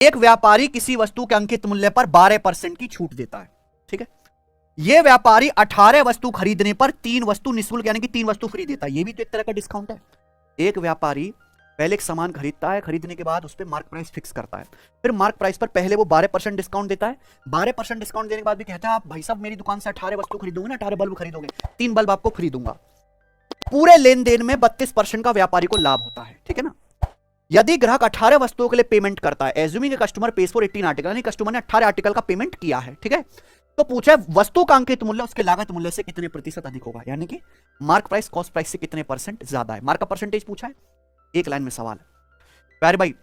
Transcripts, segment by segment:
एक व्यापारी किसी वस्तु के अंकित मूल्य पर 12% की छूट देता है, ठीक है। यह व्यापारी 18 वस्तु खरीदने पर 3 वस्तु निःशुल्क यानी कि 3 वस्तु फ्री देता है। यह भी तो एक तरह का डिस्काउंट है। एक व्यापारी पहले एक सामान खरीदता है, खरीदने के बाद उस पर मार्क प्राइस फिक्स करता है, फिर मार्क प्राइस पर पहले वो 12% डिस्काउंट देता है। 12% डिस्काउंट देने के बाद भी कहता है आप भाई साहब मेरी दुकान से 18 वस्तु खरीदोगे ना, 18 बल्ब खरीदोगे, 3 बल्ब आपको फ्री दूंगा। पूरे लेन देन में 32% का व्यापारी को लाभ होता है, ठीक है ना। यदि ग्राहक 18 वस्तुओं के लिए पेमेंट करता है, assuming customer page for 18 article, यानी कस्टमर ने 18 आर्टिकल का पेमेंट किया है, ठीक है, तो पूछा वस्तु का अंकित मूल्य उसके लागत मूल्य से कितने प्रतिशत अधिक होगा, यानी कि मार्क प्राइस कॉस्ट प्राइस से कितने परसेंट ज्यादा है। मार्क का परसेंटेज पूछा है, एक लाइन में सवाल है प्यारे भाई।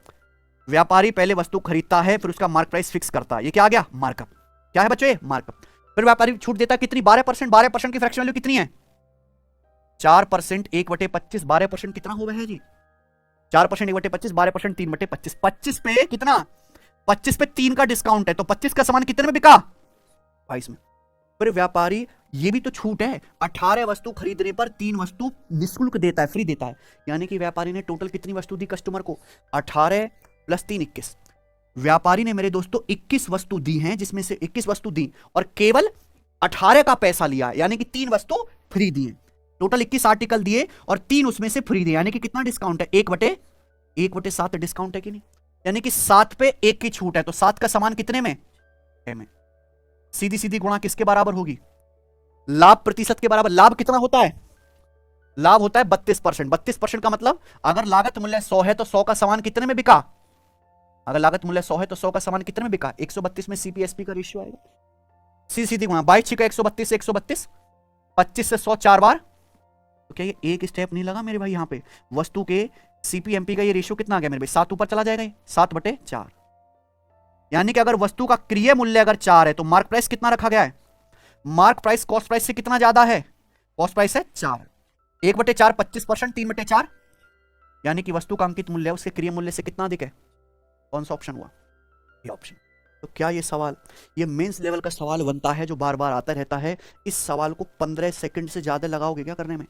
व्यापारी पहले वस्तु खरीदता है, फिर उसका मार्क प्राइस फिक्स करता है, ये क्या आ गया, मार्कअप। क्या है बच्चों, मार्कअप। फिर व्यापारी छूट देता है कितनी, 12%। 12% की फ्रैक्शन वैल्यू कितनी है, 4%। 1/25 12% कितना हुआ है जी, 4% 1/25, 12% 3/25। 25 पे कितना, 25 पे 3 का डिस्काउंट है, तो 25 का सामान कितने में बिका, 22 में। फिर व्यापारी, ये भी तो छूट है, 18 वस्तु खरीदने पर 3 वस्तु निःशुल्क देता है, फ्री देता है, यानी कि व्यापारी ने टोटल कितनी वस्तु दी कस्टमर को, 18 + 3 21। व्यापारी ने मेरे दोस्तों 21 वस्तु दी हैं, जिसमें से 21 वस्तु दी और केवल 18 का पैसा लिया, यानी कि 3 वस्तु फ्री दिए। टोटल 21 आर्टिकल दिए और 3 उसमें से फ्री दिए, यानी कि कितना डिस्काउंट है, 1/7 डिस्काउंट है कि नहीं, यानी कि 7 पे 1 की छूट है, तो 7 का सामान कितने में, 6 में। सीधी सीधी गुणा किसके बराबर होगी, लाभ प्रतिशत के बराबर। लाभ कितना होता है, लाभ होता है 32%। 32% का मतलब अगर लागत मूल्य 100 है तो 100 का सामान कितने में बिका, अगर लागत मूल्य 100 है तो 100 का सामान कितने में बिका, 132 में सीपीएसपी का रेशियो आएगा, सीधी सीधी गुणा 22 का 132 से 132, 25 से 100 4 बार, तो क्या ये एक स्टेप नहीं लगा मेरे भाई, यहां पे वस्तु के सीपीएमपी का ये रेशियो कितना आ गया मेरे भाई, 7 ऊपर चला जाएगा, 7/4। यानी कि अगर वस्तु का क्रिय मूल्य अगर 4 है तो मार्क प्राइस कितना रखा गया है, मार्क प्राइस कॉस्ट प्राइस से कितना ज्यादा है, कॉस्ट प्राइस है 4, 1/4 25%, 3/4, यानी कि वस्तु का अंकित मूल्य उसके क्रिय मूल्य से कितना अधिक है। कौन सा ऑप्शन हुआ, ये ऑप्शन। तो क्या ये सवाल, ये मेंस लेवल का सवाल बनता है जो बार बार आता रहता है। इस सवाल को 15 सेकंड से ज्यादा लगाओगे क्या करने में,